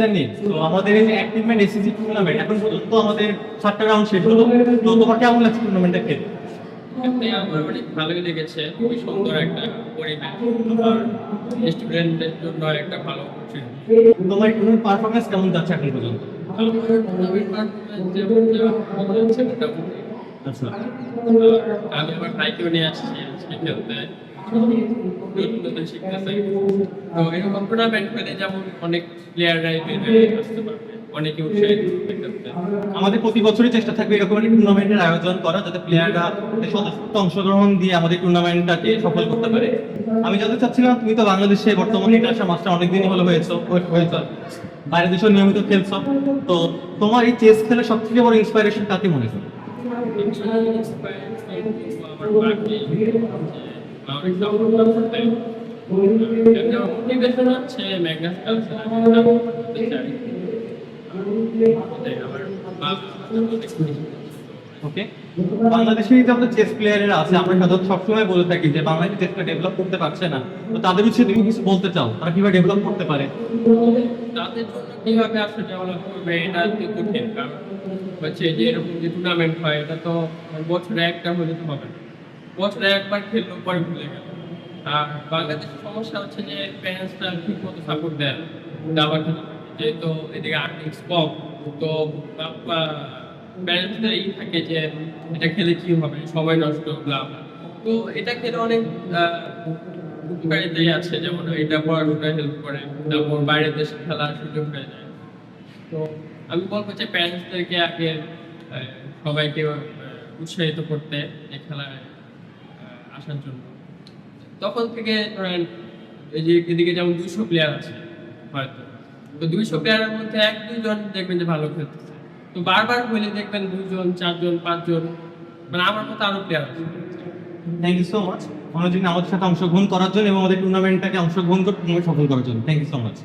জানি তো আমাদের এই যে অ্যাক্টিভমেন্ট এসএসসি টুর্নামেন্ট এখন পর্যন্ত আমাদের 7টা রাউন্ড শেষ হলো। তো তোমার কেমন লাগছে টুর্নামেন্টটা খেলে? এমনি আমার অনেক ভালোই লেগেছে, খুবই সুন্দর একটা পরিবেশ, আর স্টুডেন্টদের জন্য একটা ভালো অপরচুনিটি। তোমার টুর্নামেন্ট পারফরমেন্স কেমন যাচ্ছে এখন পর্যন্ত? আমার টুর্নামেন্ট পারফরমেন্স যেমন যাচ্ছে মোটামুটি। আচ্ছা, আমি আমার ভাইকেও নিয়ে আসছি আজকে খেলতে, নতুন নতুন শিখতেছে। তো এরকম টুর্নামেন্ট পেলে যেমন অনেক প্লেয়াররাই বের হয়ে আসতে পারবে, অনেকে উৎসাহিত হবে খেলতে। আমাদের প্রতি বছরই চেষ্টা থাকবে এরকম একটা টুর্নামেন্টের আয়োজন করা, যাতে প্লেয়াররা স্বতঃস্ফূর্ত অংশগ্রহণ দিয়ে আমাদের টুর্নামেন্টটাকে সফল করতে পারে। আমি জানতে চাচ্ছিলাম, তুমি তো বাংলাদেশে বর্তমানে ইন্টারন্যাশনাল মাস্টার অনেকদিনই হলো হয়েছো, বাইরের দেশেও নিয়মিত খেলছো। তো তোমার এই চেস খেলে সব থেকে বড় ইন্সপাইরেশন কাকে মনে করো? আমার বাকি অনেক সাপোর্ট করতে মোটিভেশন হচ্ছে ম্যাগনাস কালচার, আমি করতে চাই। আমার ওকে, বাংলাদেশে যে আমাদের চেস প্লেয়ারেরা আছে, আমরা সাধারণত সবসময় বলে থাকি যে বাংলাদেশ চেসটা ডেভেলপ করতে পারছে না। তো তাদের বিষয়ে তুমি কিছু বলতে চাও, তারা কিভাবে ডেভেলপ করতে পারে? তাদের জন্য কিভাবে আসলে ডেভেলপ করবে এটা একটু কঠিন, কারণ হচ্ছে যে এরকম যে টুর্নামেন্ট হয় এটা তো বছরে একটা হলে তো হবে না, বছরে একবার খেললো পরে ভুলে গেল। আর বাংলাদেশের সমস্যা হচ্ছে যে প্যারেন্টসরা ঠিক মতো সাপোর্ট দেয় না দাবা খেলা, যেহেতু এদিকে আর্নিংস কম। তো প্যারেন্টসদের এই থাকে যে এটা খেলে কি হবে, সময় নষ্ট ব্লা ব্লা। তো এটা খেলে অনেক উপকারিতাই আছে, যেমন এটা পড়াশোনায় হেল্প করে, তারপর বাইরের দেশে খেলার সুযোগ হয়ে যায়। তো আমি বলবো যে প্যারেন্টসদেরকে আগে সবাইকে উৎসাহিত করতে এই খেলায় আসার জন্য। তখন থেকে ধরেন এই যে এদিকে যেমন 200 প্লেয়ার আছে হয়তো, তো 200 প্লেয়ারের মধ্যে 1-2 জন দেখবেন যে ভালো খেলতেছে। তো বারবার হইলে দেখবেন 2 জন 4 জন 5 জন, মানে আমার মতো আরো প্লেয়ার আছে। থ্যাংক ইউ সো মাচ মনোযোগ আমাদের সাথে অংশগ্রহণ করার জন্য এবং আমাদের টুর্নামেন্টটাকে অংশগ্রহণ করে সফল করার জন্য। Thank you so much.